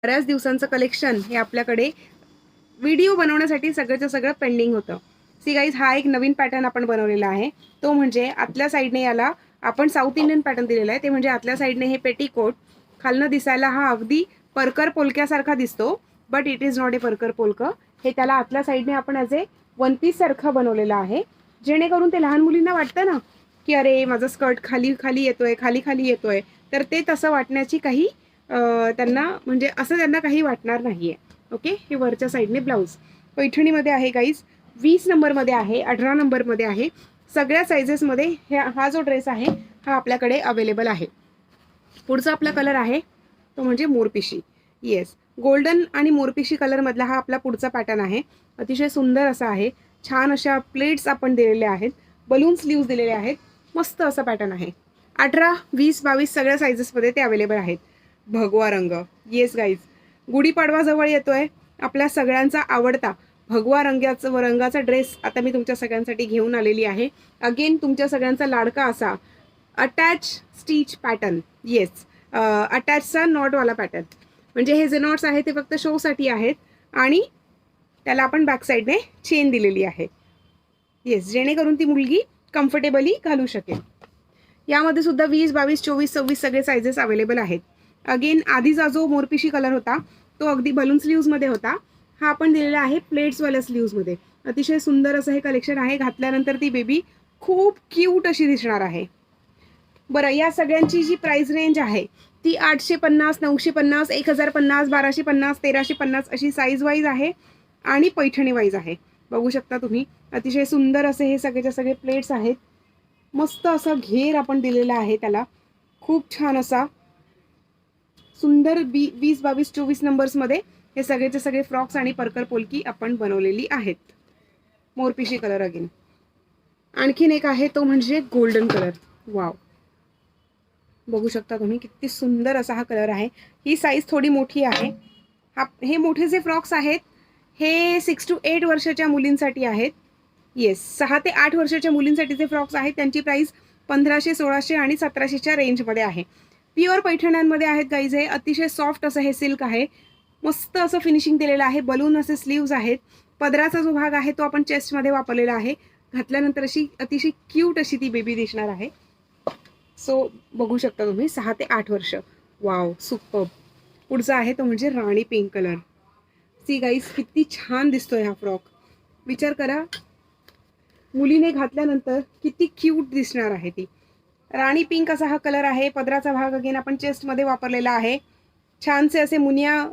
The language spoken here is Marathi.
बऱ्याच दिवसांचं कलेक्शन हे आपल्याकडे व्हिडिओ बनवण्यासाठी सगळंचं सगळं पेंडिंग होतं. सी गाईज, हा एक नवीन पॅटर्न आपण बनवलेला आहे. तो म्हणजे आतल्या साईडने याला आपण साऊथ इंडियन पॅटर्न दिलेला आहे. ते म्हणजे आतल्या साईडने हे पेटीकोट, खालनं दिसायला हा अगदी परकर पोलक्यासारखा दिसतो, but it is not a परकर पोलकं. हे त्याला आतल्या साईडने आपण ॲज ए वन पीस सारखं बनवलेलं आहे, जेणेकरून ते लहान मुलींना वाटतं ना की अरे माझं स्कर्ट खाली खाली येतोय, खाली खाली येतोय, तर ते तसं वाटण्याची काही त्यांना म्हणजे असं त्यांना काही वाटणार नाहीये. ओके, हे वरच्या साईडने ब्लाऊज पैठणीमध्ये आहे गाईज. 20 नंबरमध्ये आहे, 18 नंबरमध्ये आहे, सगळ्या सायझेसमध्ये हा जो ड्रेस आहे हा आपल्याकडे अवेलेबल आहे. पुढचा आपला कलर आहे तो म्हणजे मोरपिशी. येस, गोल्डन आणि मोरपिशी कलरमधला हा आपला पुढचा पॅटर्न आहे. अतिशय सुंदर असा आहे. छान अशा प्लेट्स आपण दिलेल्या आहेत, बलून स्लीव्ज दिलेले आहेत. मस्त असा पॅटर्न आहे. 18, 20, 22 सगळ्या सायझेसमध्ये ते अवेलेबल आहेत. भगवा रंग. येस गाईज, गुढीपाडवा जवळ येतोय, आपल्या सगळ्यांचा आवडता भगवा रंगाचा ड्रेस आता मी तुमच्या सगळ्यांसाठी घेऊन आलेली आहे. अगेन तुमच्या सगळ्यांचा लाडका असा अटॅच स्टिच पॅटर्न. येस, अटॅचचा नॉटवाला पॅटर्न. म्हणजे हे जे नॉट्स आहेत ते फक्त शोसाठी आहेत आणि त्याला आपण बॅक साईडने चेन दिलेली आहे. येस, जेणेकरून ती मुलगी कम्फर्टेबली घालू शकेल. यामध्ये सुद्धा 20, 22, 24, 26 सगळे सायझेस अवेलेबल आहेत. अगेन आधीचा जो मोरपिशी कलर होता तो अगदी बलून स्लीव्जमध्ये होता. हा आपण दिलेला आहे प्लेट्सवाल्या स्लीव्जमध्ये. अतिशय सुंदर असं हे कलेक्शन आहे. घातल्यानंतर ती बेबी खूप क्यूट अशी दिसणार आहे. बरं, या सगळ्यांची जी प्राइस रेंज आहे ती 850, 950, 1050, 1250, 1350 अशी साईज वाईज आहे आणि पैठणी वाईज आहे. बघू शकता तुम्ही, अतिशय सुंदर असे हे सगळेच्या सगळे प्लेट्स आहेत. मस्त असा घेर आपण दिलेला आहे त्याला, खूप छान असा सुंदर 20, 22, 24 नंबर्समध्ये हे सगळेचे सगळे फ्रॉक्स आणि परकर पोलकी आपण बनवलेली आहेत. मोरपिशी कलर अगेन. आणखीन एक आहे तो म्हणजे गोल्डन कलर. वाव, बघू शकता तुम्ही किती सुंदर असा हा कलर आहे. ही साईज थोडी मोठी आहे. हे मोठे जे फ्रॉक्स आहेत हे 6 to 8 वर्षाच्या मुलींसाठी आहेत. येस, 6 ते 8 वर्षाच्या मुलींसाठी जे फ्रॉक्स आहेत त्यांची प्राइस 1500, 1600 आणि 1700च्या रेंजमध्ये आहे. प्युअर पैठण्यांमध्ये आहेत गाईज. हे अतिशय सॉफ्ट असं हे सिल्क आहे. मस्त असं फिनिशिंग दिलेलं आहे. बलून असे स्लीव्ज आहेत. पदराचा जो भाग आहे तो आपण चेस्टमध्ये वापरलेला आहे. घातल्यानंतर अशी अतिशय क्यूट अशी ती बेबी दिसणार आहे. सो बघू शकता तुम्ही, 6 ते 8 वर्ष. Wow, superb. पुढचा आहे तो म्हणजे राणी पिंक कलर. सी गाईज, किती छान दिसतोय हा फ्रॉक. विचार करा, मुलीने घातल्यानंतर किती क्यूट दिसणार आहे ती. राणी पिंक असा हा कलर आहे. पदराचा भाग अगेन आपण चेस्टमध्ये वापरलेला आहे. छानसे असे मुनिया